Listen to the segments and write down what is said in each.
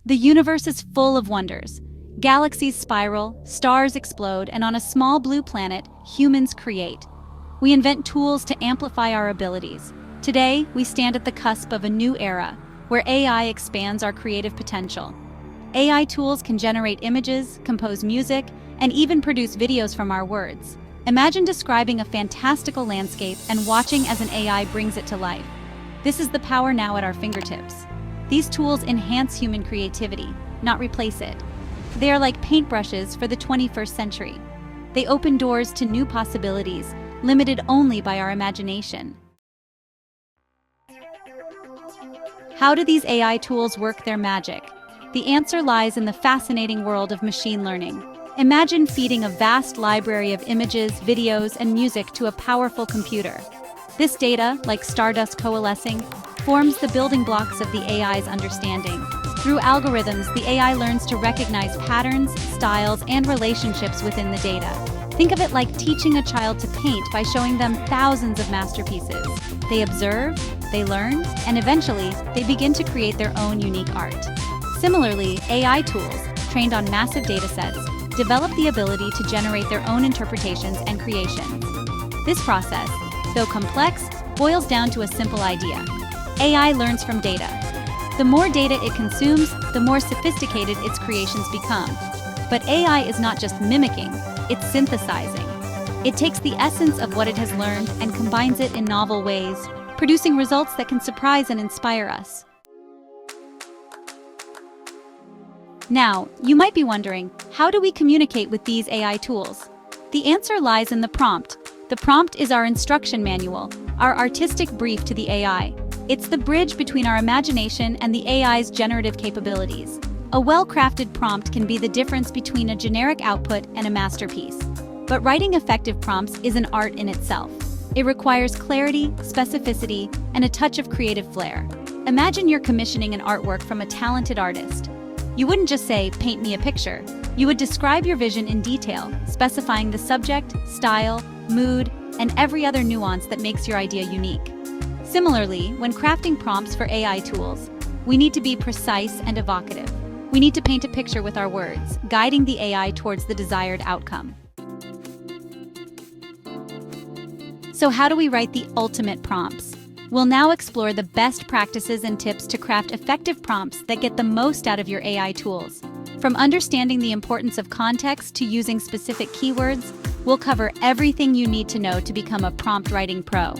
The universe is full of wonders. Galaxies spiral, stars explode, and on a small blue planet, humans create. We invent tools to amplify our abilities. Today, we stand at the cusp of a new era, where AI expands our creative potential. AI tools can generate images, compose music, and even produce videos from our words. Imagine describing a fantastical landscape and watching as an AI brings it to life. This is the power now at our fingertips. These tools enhance human creativity, not replace it. They are like paintbrushes for the 21st century. They open doors to new possibilities, limited only by our imagination. How do these AI tools work their magic? The answer lies in the fascinating world of machine learning. Imagine feeding a vast library of images, videos, and music to a powerful computer. This data, like stardust coalescing, forms the building blocks of the AI's understanding. Through algorithms, the AI learns to recognize patterns, styles, and relationships within the data. Think of it like teaching a child to paint by showing them thousands of masterpieces. They observe, they learn, and eventually, they begin to create their own unique art. Similarly, AI tools, trained on massive datasets, develop the ability to generate their own interpretations and creations. This process, though complex, boils down to a simple idea. AI learns from data. The more data it consumes, the more sophisticated its creations become. But AI is not just mimicking, it's synthesizing. It takes the essence of what it has learned and combines it in novel ways, producing results that can surprise and inspire us. Now, you might be wondering, how do we communicate with these AI tools? The answer lies in the prompt. The prompt is our instruction manual, our artistic brief to the AI. It's the bridge between our imagination and the AI's generative capabilities. A well-crafted prompt can be the difference between a generic output and a masterpiece. But writing effective prompts is an art in itself. It requires clarity, specificity, and a touch of creative flair. Imagine you're commissioning an artwork from a talented artist. You wouldn't just say, "Paint me a picture." You would describe your vision in detail, specifying the subject, style, mood, and every other nuance that makes your idea unique. Similarly, when crafting prompts for AI tools, we need to be precise and evocative. We need to paint a picture with our words, guiding the AI towards the desired outcome. So how do we write the ultimate prompts? We'll now explore the best practices and tips to craft effective prompts that get the most out of your AI tools. From understanding the importance of context to using specific keywords, we'll cover everything you need to know to become a prompt writing pro.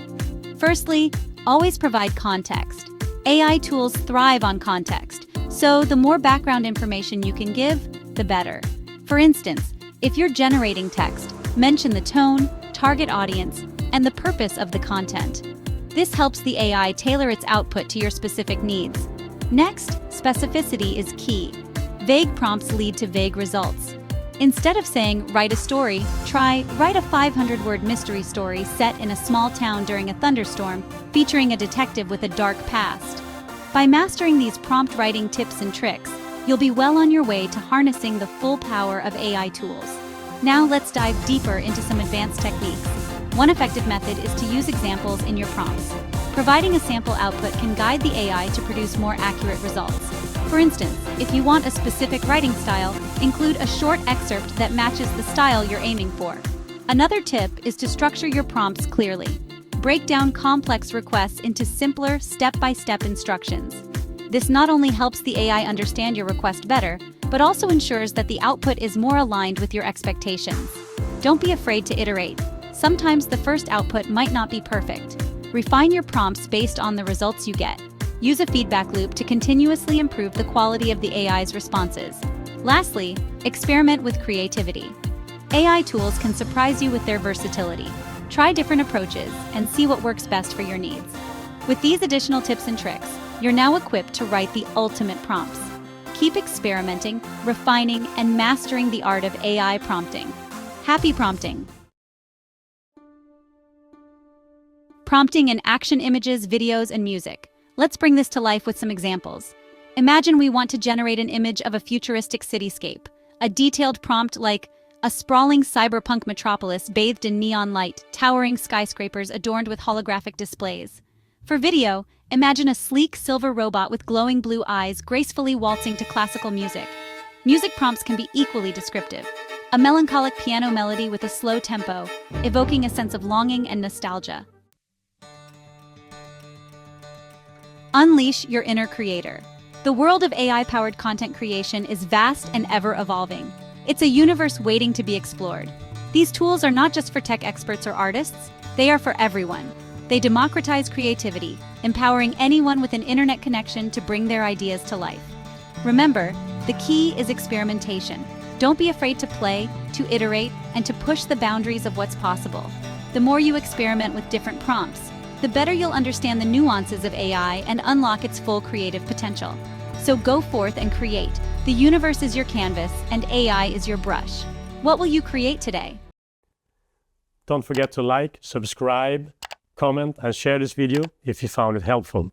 Firstly, always provide context. AI tools thrive on context, so the more background information you can give, the better. For instance, if you're generating text, mention the tone, target audience, and the purpose of the content. This helps the AI tailor its output to your specific needs. Next, specificity is key. Vague prompts lead to vague results. Instead of saying, "Write a story," try, "Write a 500-word mystery story set in a small town during a thunderstorm, featuring a detective with a dark past." By mastering these prompt writing tips and tricks, you'll be well on your way to harnessing the full power of AI tools. Now let's dive deeper into some advanced techniques. One effective method is to use examples in your prompts. Providing a sample output can guide the AI to produce more accurate results. For instance, if you want a specific writing style, include a short excerpt that matches the style you're aiming for. Another tip is to structure your prompts clearly. Break down complex requests into simpler, step-by-step instructions. This not only helps the AI understand your request better, but also ensures that the output is more aligned with your expectations. Don't be afraid to iterate. Sometimes the first output might not be perfect. Refine your prompts based on the results you get. Use a feedback loop to continuously improve the quality of the AI's responses. Lastly, experiment with creativity. AI tools can surprise you with their versatility. Try different approaches and see what works best for your needs. With these additional tips and tricks, you're now equipped to write the ultimate prompts. Keep experimenting, refining, and mastering the art of AI prompting. Happy prompting! Prompting in action images, videos, and music. Let's bring this to life with some examples. Imagine we want to generate an image of a futuristic cityscape. A detailed prompt like, "A sprawling cyberpunk metropolis bathed in neon light, towering skyscrapers adorned with holographic displays." For video, imagine a sleek silver robot with glowing blue eyes gracefully waltzing to classical music. Music prompts can be equally descriptive. A melancholic piano melody with a slow tempo, evoking a sense of longing and nostalgia. Unleash your inner creator. The world of AI-powered content creation is vast and ever-evolving. It's a universe waiting to be explored. These tools are not just for tech experts or artists, they are for everyone. They democratize creativity, empowering anyone with an internet connection to bring their ideas to life. Remember, the key is experimentation. Don't be afraid to play, to iterate, and to push the boundaries of what's possible. The more you experiment with different prompts, the better you'll understand the nuances of AI and unlock its full creative potential. So go forth and create. The universe is your canvas, and AI is your brush. What will you create today? Don't forget to like, subscribe, comment, and share this video if you found it helpful.